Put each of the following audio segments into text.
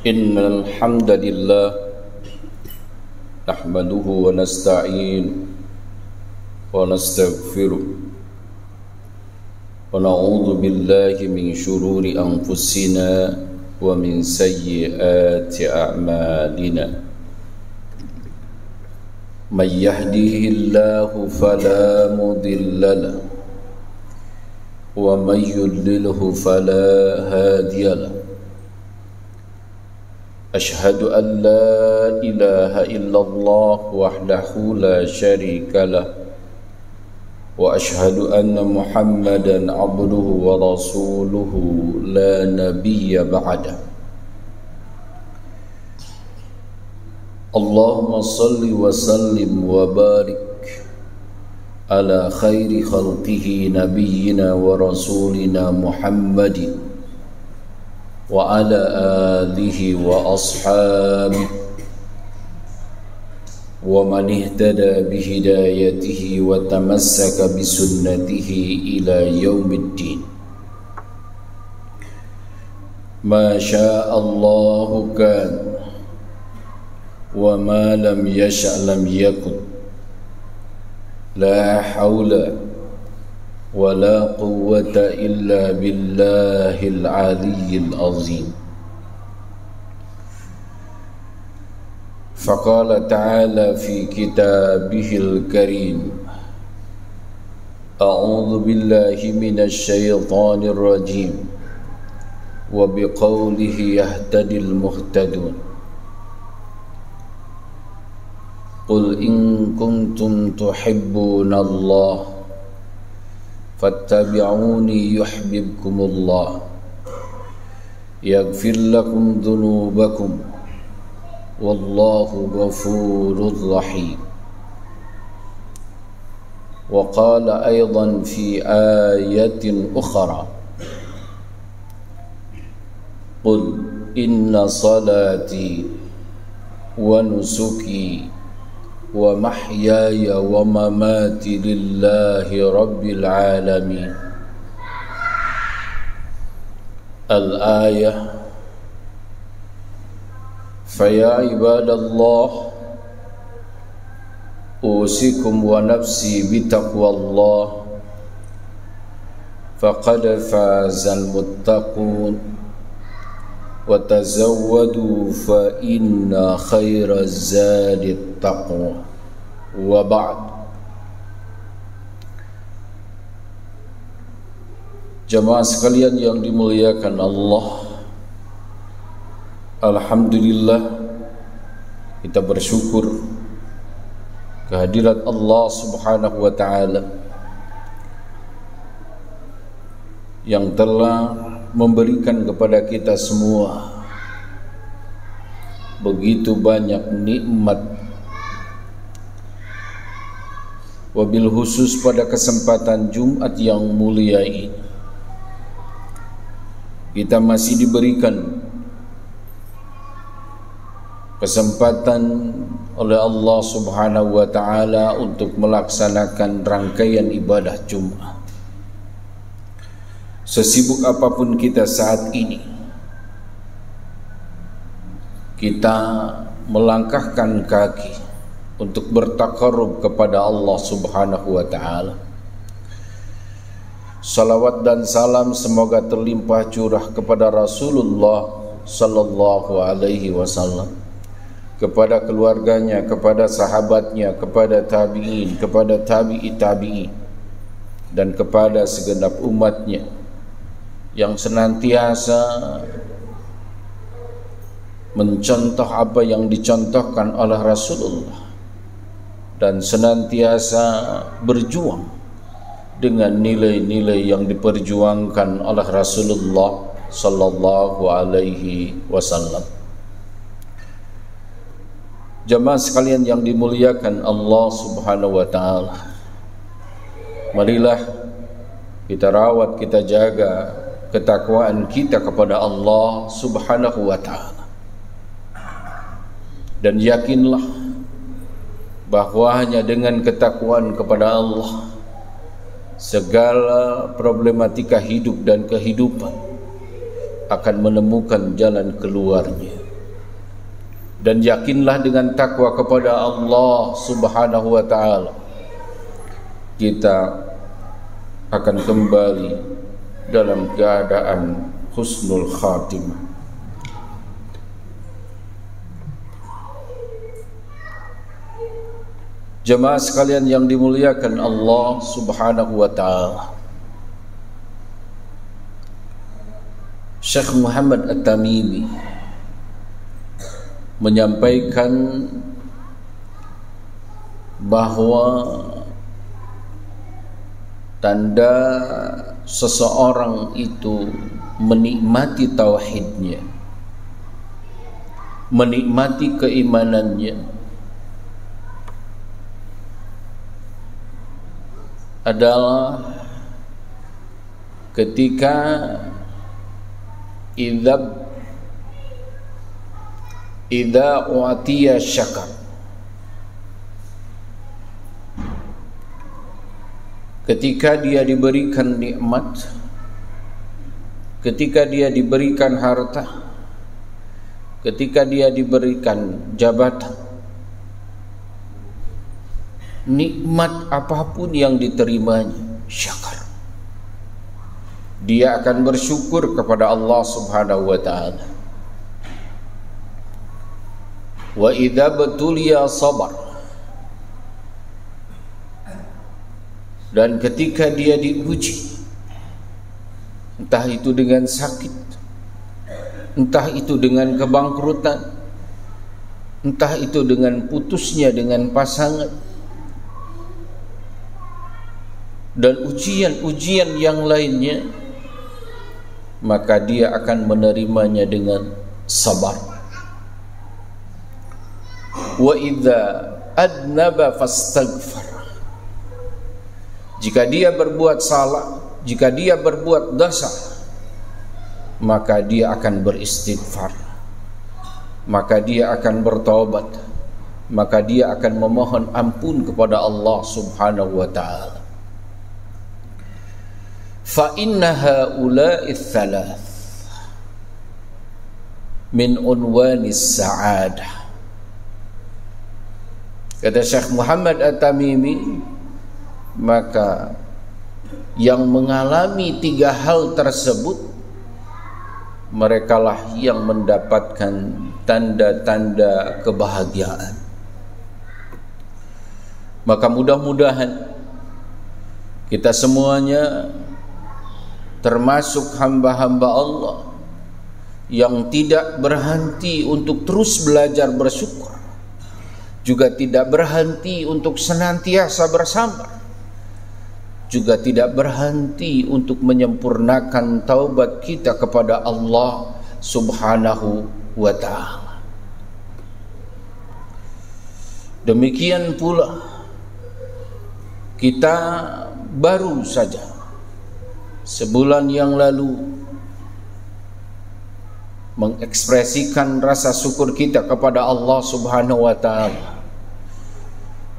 إن الحمد لله نحمده ونستعينه ونستغفره ونعوذ بالله من شرور أنفسنا ومن سيئات أعمالنا من يهده الله فلا مضل له ومن يضلله فلا هادي له أشهد أن لا إله إلا الله وحده لا شريك له وأشهد أن محمدا عبده ورسوله لا نبي بعده اللهم صل وسلم وبارك على خير خلقه نبينا ورسولنا محمد وعلى آله وأصحابه ومن اهتدى بهدايته وتمسك بسنته إلى يوم الدين ما شاء الله كان وما لم يشأ لم يكن لا حول ولا قوة إلا بالله العلي العظيم فقال تعالى في كتابه الكريم أعوذ بالله من الشيطان الرجيم وبقوله يهتدي المهتدون قل إن كنتم تحبون الله فاتبعوني يحببكم الله يغفر لكم ذنوبكم والله غفور رحيم وقال أيضا في آية أخرى قل إن صلاتي ونسكي ومحياي ومماتي لله رب العالمين الآية فيا عباد الله أوصيكم ونفسي بتقوى الله فقد فاز المتقون وتزودوا فإن خير الزاد التقوى وبعد. Jamaah sekalian yang dimuliakan Allah, alhamdulillah kita bersyukur kehadirat Allah Subhanahu wa taala yang telah memberikan kepada kita semua begitu banyak nikmat, wabil khusus pada kesempatan Jumat yang mulia ini kita masih diberikan kesempatan oleh Allah Subhanahu wa taala untuk melaksanakan rangkaian ibadah Jumat. Sesibuk apapun kita saat ini, kita melangkahkan kaki untuk bertakarrub kepada Allah Subhanahu wa taala. Salawat dan salam semoga terlimpah curah kepada Rasulullah sallallahu alaihi wasallam, kepada keluarganya, kepada sahabatnya, kepada tabi'in, kepada tabi'i tabi'in, dan kepada segenap umatnya yang senantiasa mencontoh apa yang dicontohkan oleh Rasulullah dan senantiasa berjuang dengan nilai-nilai yang diperjuangkan oleh Rasulullah sallallahu alaihi wasallam. Jamaah sekalian yang dimuliakan Allah Subhanahu wa taala, marilah kita rawat, kita jaga ketakwaan kita kepada Allah Subhanahu wa taala. Dan yakinlah bahwa hanya dengan ketakwaan kepada Allah segala problematika hidup dan kehidupan akan menemukan jalan keluarnya. dan yakinlah dengan takwa kepada Allah Subhanahu wa ta'ala, kita akan kembali dalam keadaan husnul khatimah. Jemaah sekalian yang dimuliakan Allah Subhanahu wa ta'ala, Syekh Muhammad At-Tamimi menyampaikan bahwa tanda seseorang itu menikmati tauhidnya, menikmati keimanannya, adalah ketika idza u'tiya syakar, ketika dia diberikan nikmat, ketika dia diberikan harta, ketika dia diberikan jabatan, nikmat apapun yang diterimanya, syakar, dia akan bersyukur kepada Allah Subhanahu wa ta'ala. Wa idza batuliya sabar, dan ketika dia diuji, entah itu dengan sakit, entah itu dengan kebangkrutan, entah itu dengan putusnya dengan pasangan, dan ujian-ujian yang lainnya, maka dia akan menerimanya dengan sabar. Wa idza adnaba fastaghfar, jika dia berbuat salah, jika dia berbuat dosa, maka dia akan beristighfar, maka dia akan bertaubat, maka dia akan memohon ampun kepada Allah Subhanahu wa ta'ala. Fa inna haula'i thalath min unwanis sa'adah. Kata Syekh Muhammad At-Tamimi, maka yang mengalami tiga hal tersebut, merekalah yang mendapatkan tanda-tanda kebahagiaan. Maka mudah-mudahan kita semuanya termasuk hamba-hamba Allah yang tidak berhenti untuk terus belajar bersyukur, juga tidak berhenti untuk senantiasa bersabar, juga tidak berhenti untuk menyempurnakan taubat kita kepada Allah Subhanahu wa ta'ala. Demikian pula kita baru saja sebulan yang lalu mengekspresikan rasa syukur kita kepada Allah Subhanahu wa ta'ala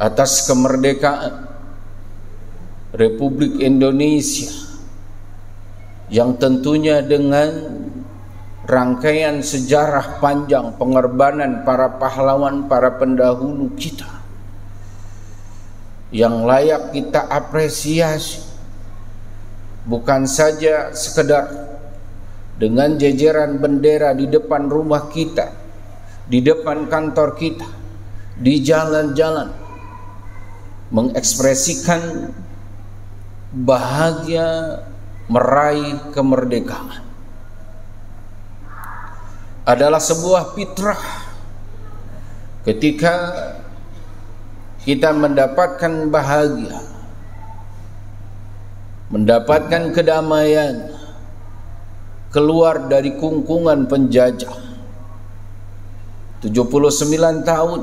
atas kemerdekaan Republik Indonesia, yang tentunya dengan rangkaian sejarah panjang pengorbanan para pahlawan, para pendahulu kita, yang layak kita apresiasi, bukan saja sekedar dengan jejeran bendera di depan rumah kita, di depan kantor kita, di jalan-jalan, mengekspresikan bahagia meraih kemerdekaan. Adalah sebuah fitrah ketika kita mendapatkan bahagia, mendapatkan kedamaian, keluar dari kungkungan penjajah. 79 tahun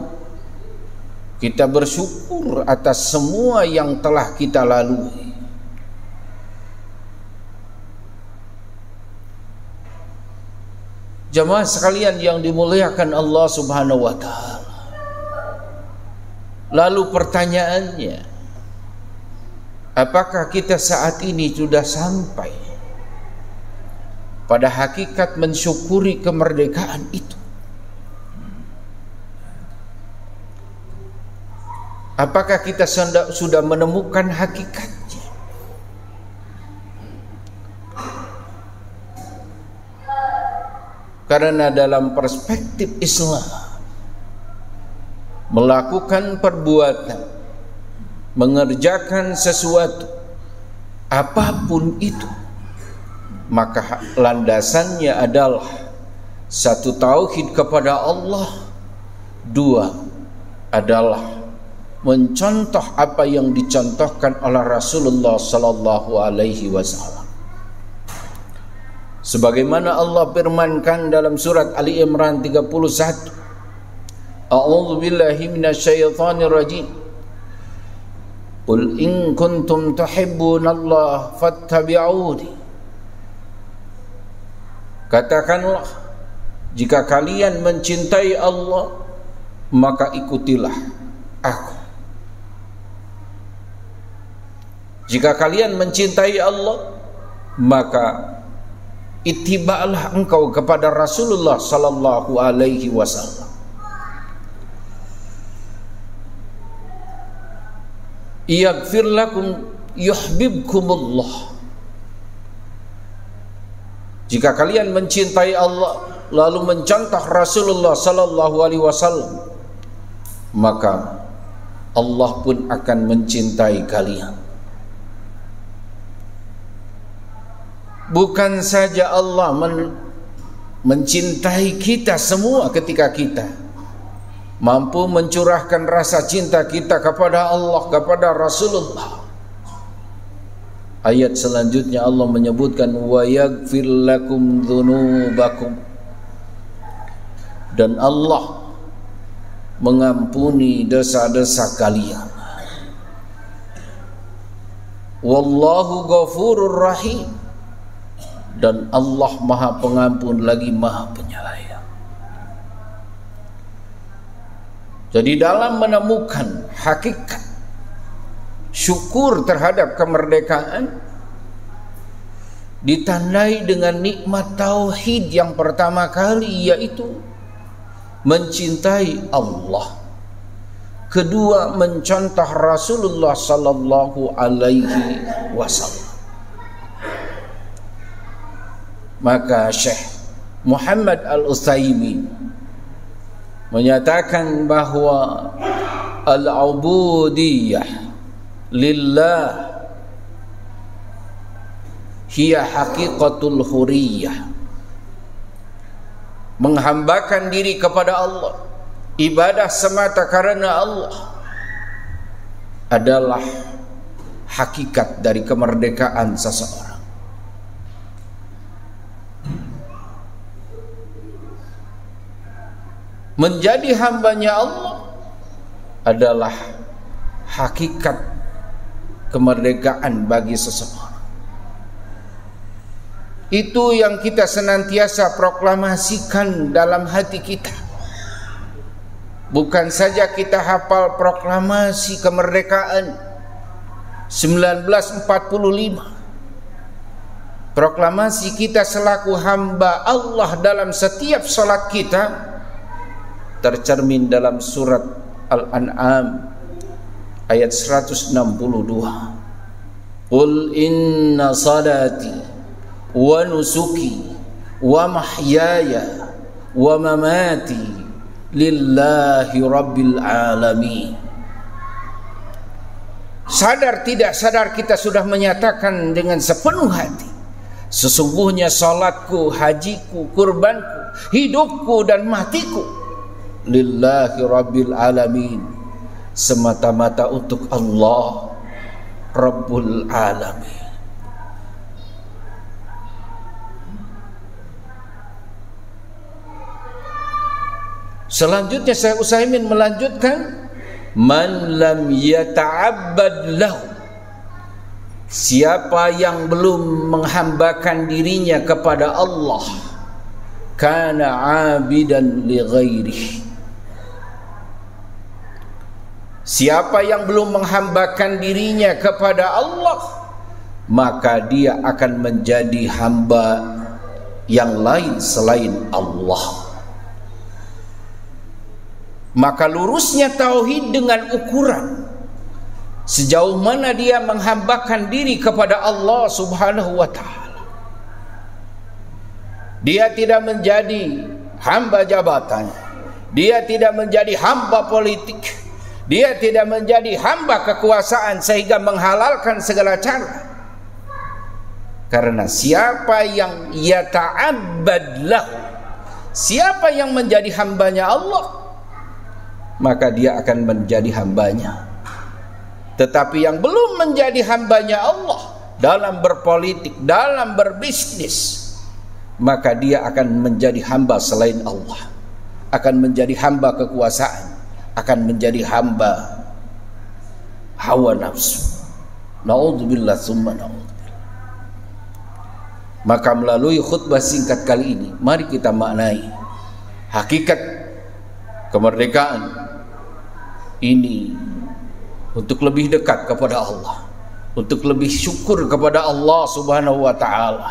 kita bersyukur atas semua yang telah kita lalui. Jamaah sekalian yang dimuliakan Allah Subhanahu wa ta'ala, lalu pertanyaannya, apakah kita saat ini sudah sampai pada hakikat mensyukuri kemerdekaan itu? Apakah kita sudah menemukan hakikatnya? Karena dalam perspektif Islam, melakukan perbuatan, mengerjakan sesuatu, apapun itu, maka landasannya adalah satu, tauhid kepada Allah, dua adalah mencontoh apa yang dicontohkan oleh Rasulullah sallallahu alaihi wasallam. Sebagaimana Allah firmankan dalam surat Ali Imran 31, A'udzu billahi minasyaitonir rajim. Qul in kuntum tuhibbunallaha fattabi'uni. Katakanlah, jika kalian mencintai Allah, maka ikutilah aku. Jika kalian mencintai Allah, maka ittiba'lah engkau kepada Rasulullah sallallahu alaihi wasallam. Yaghfir lakum yuhibbukumullah. Jika kalian mencintai Allah lalu mencontoh Rasulullah sallallahu alaihi wasallam, maka Allah pun akan mencintai kalian. Bukan saja Allah mencintai kita semua ketika kita mampu mencurahkan rasa cinta kita kepada Allah, kepada Rasulullah. Ayat selanjutnya Allah menyebutkan wa yaghfir lakum dzunubakum, dan Allah mengampuni dosa-dosa kalian. Wallahu ghafurur rahim, dan Allah Maha Pengampun lagi Maha Penyayang. Jadi dalam menemukan hakikat syukur terhadap kemerdekaan ditandai dengan nikmat tauhid yang pertama kali, yaitu mencintai Allah. Kedua, mencontoh Rasulullah sallallahu alaihi wasallam. Maka Syekh Muhammad Al-Utsaimin menyatakan bahwa al-ubudiyah lillah hiya haqiqatul huriyah. Menghambakan diri kepada Allah, ibadah semata karena Allah, adalah hakikat dari kemerdekaan seseorang. Menjadi hambanya Allah adalah hakikat kemerdekaan bagi seseorang. Itu yang kita senantiasa proklamasikan dalam hati kita. Bukan saja kita hafal proklamasi kemerdekaan 1945. Proklamasi kita selaku hamba Allah dalam setiap salat kita tercermin dalam surat Al-An'am ayat 162. Qul inna salati wa nusuki wa mahyaya wa mamati lillahi rabbil alamin. Sadar tidak sadar kita sudah menyatakan dengan sepenuh hati, sesungguhnya salatku, hajiku, kurbanku, hidupku dan matiku lillahi rabbil alamin, semata-mata untuk Allah Rabbul Alamin. Selanjutnya Syekh Utsaimin melanjutkan, man lam yata'abbad lahu, siapa yang belum menghambakan dirinya kepada Allah, kana abidan li ghairihi, siapa yang belum menghambakan dirinya kepada Allah, maka dia akan menjadi hamba yang lain selain Allah. Maka lurusnya tauhid dengan ukuran sejauh mana dia menghambakan diri kepada Allah Subhanahu wa ta'ala. Dia tidak menjadi hamba jabatan, dia tidak menjadi hamba politik, dia tidak menjadi hamba kekuasaan sehingga menghalalkan segala cara. Karena siapa yang yata'abbad lahu, siapa yang menjadi hambanya Allah, maka dia akan menjadi hambanya. Tetapi yang belum menjadi hambanya Allah dalam berpolitik, dalam berbisnis, maka dia akan menjadi hamba selain Allah, akan menjadi hamba kekuasaan, akan menjadi hamba hawa nafsu. Na'udzubillah summa na'udzubillah. Maka melalui khutbah singkat kali ini, mari kita maknai hakikat kemerdekaan ini untuk lebih dekat kepada Allah, untuk lebih syukur kepada Allah Subhanahu wa ta'ala,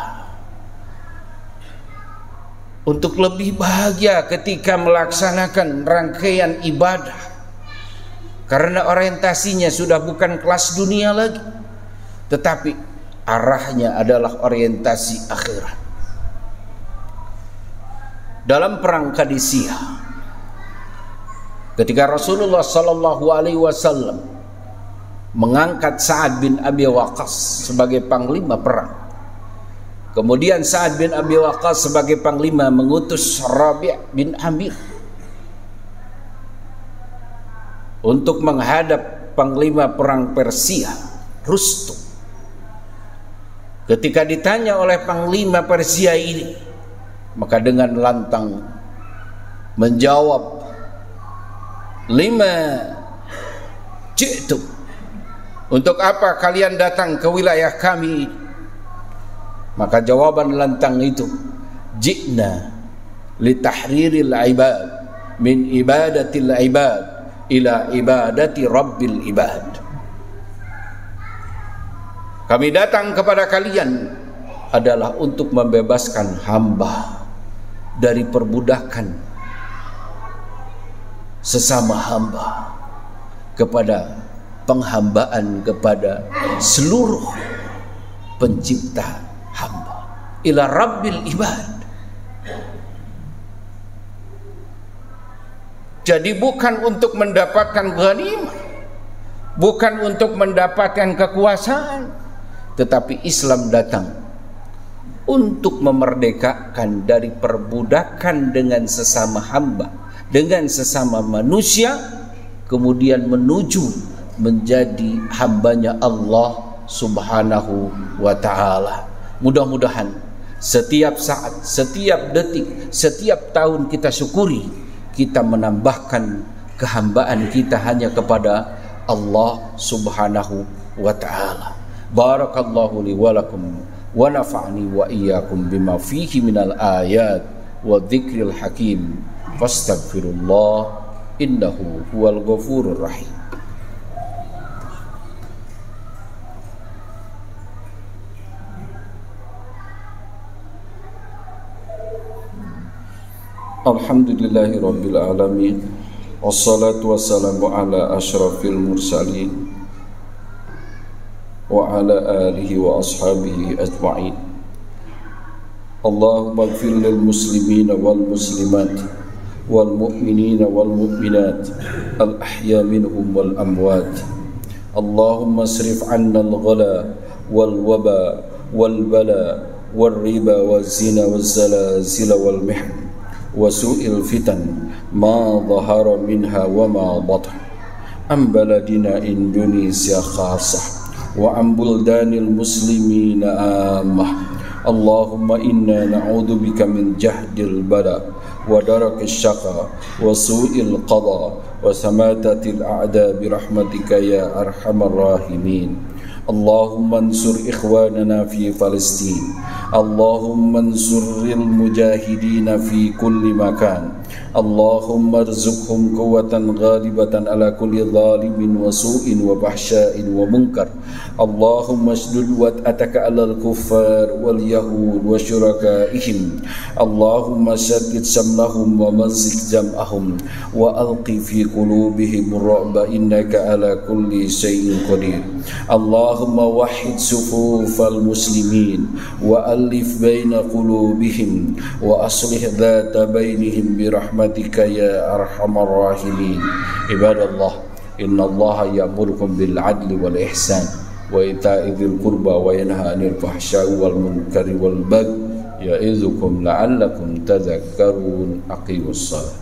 untuk lebih bahagia ketika melaksanakan rangkaian ibadah, karena orientasinya sudah bukan kelas dunia lagi, tetapi arahnya adalah orientasi akhirat. Dalam perang Qadisiyah, ketika Rasulullah sallallahu alaihi wasallam mengangkat Sa'ad bin Abi Waqqas sebagai panglima perang, kemudian Sa'ad bin Abi Waqqas sebagai panglima mengutus Rabi' bin Amir untuk menghadap panglima perang Persia, Rustum. Ketika ditanya oleh panglima Persia ini, maka dengan lantang menjawab, "Lima ji'tum?" Untuk apa kalian datang ke wilayah kami? Maka jawaban lantang itu, "Ji'na litahriril ibad min ibadatil ibad ila ibadati rabbil ibad." Kami datang kepada kalian adalah untuk membebaskan hamba dari perbudakan sesama hamba kepada penghambaan kepada seluruh pencipta hamba, ila rabbil ibad. Jadi bukan untuk mendapatkan ghanimah, bukan untuk mendapatkan kekuasaan, tetapi Islam datang untuk memerdekakan dari perbudakan dengan sesama hamba, dengan sesama manusia, kemudian menuju menjadi hambanya Allah Subhanahu wa ta'ala. Mudah-mudahan setiap saat, setiap detik, setiap tahun kita syukuri, kita menambahkan kehambaan kita hanya kepada Allah Subhanahu wa ta'ala. Barakallahu li wa lakum wa nafa'ni wa iyyakum bima fihi minal ayat wa dzikril hakim. Fastaghfirullah innahu huwal ghafurur rahim. Alhamdulillahi rabbil alamin, wassalatu wassalamu ala ashrafil mursalin wa ala alihi wa ashabihi ajma'in. Allahumma ighfir lil muslimina wal muslimat wal mu'minina wal mu'minat al ahya minhum wal amwat. Allahumma asrif 'anna al ghala wal waba wal bala wal riba waz zina waz zalazil wal mihan wa su'il fitan ma dhahara minha wa ma batan am baladina Indonesia khasah wa am buldanil muslimina ammah. Allahumma inna na'udzubika min jahdil bala wa darakis syaqa wa su'il qada wa samatatil a'da bi rahmatika ya arhamar rahimin. اللهم انصر إخواننا في فلسطين اللهم انصر المجاهدين في كل مكان اللهم ارزقهم قوة غالبة على كل ظالم وسوء وفحشاء ومنكر اللهم اشدد وطأتك على الكفار واليهود وشركائهم اللهم شتت شملهم ومزق جمعهم وألق في قلوبهم الرعب إنك على كل شيء قدير اللهم وحد صفوف المسلمين وألف بين قلوبهم وأصلح ذات بينهم برحمتك يا أرحم الراحمين عباد الله إن الله يأمركم بالعدل والإحسان وإيتاء ذي القربى وينهى عن الفحشاء والمنكر والبغي يعظكم لعلكم تذكرون أقيموا الصلاة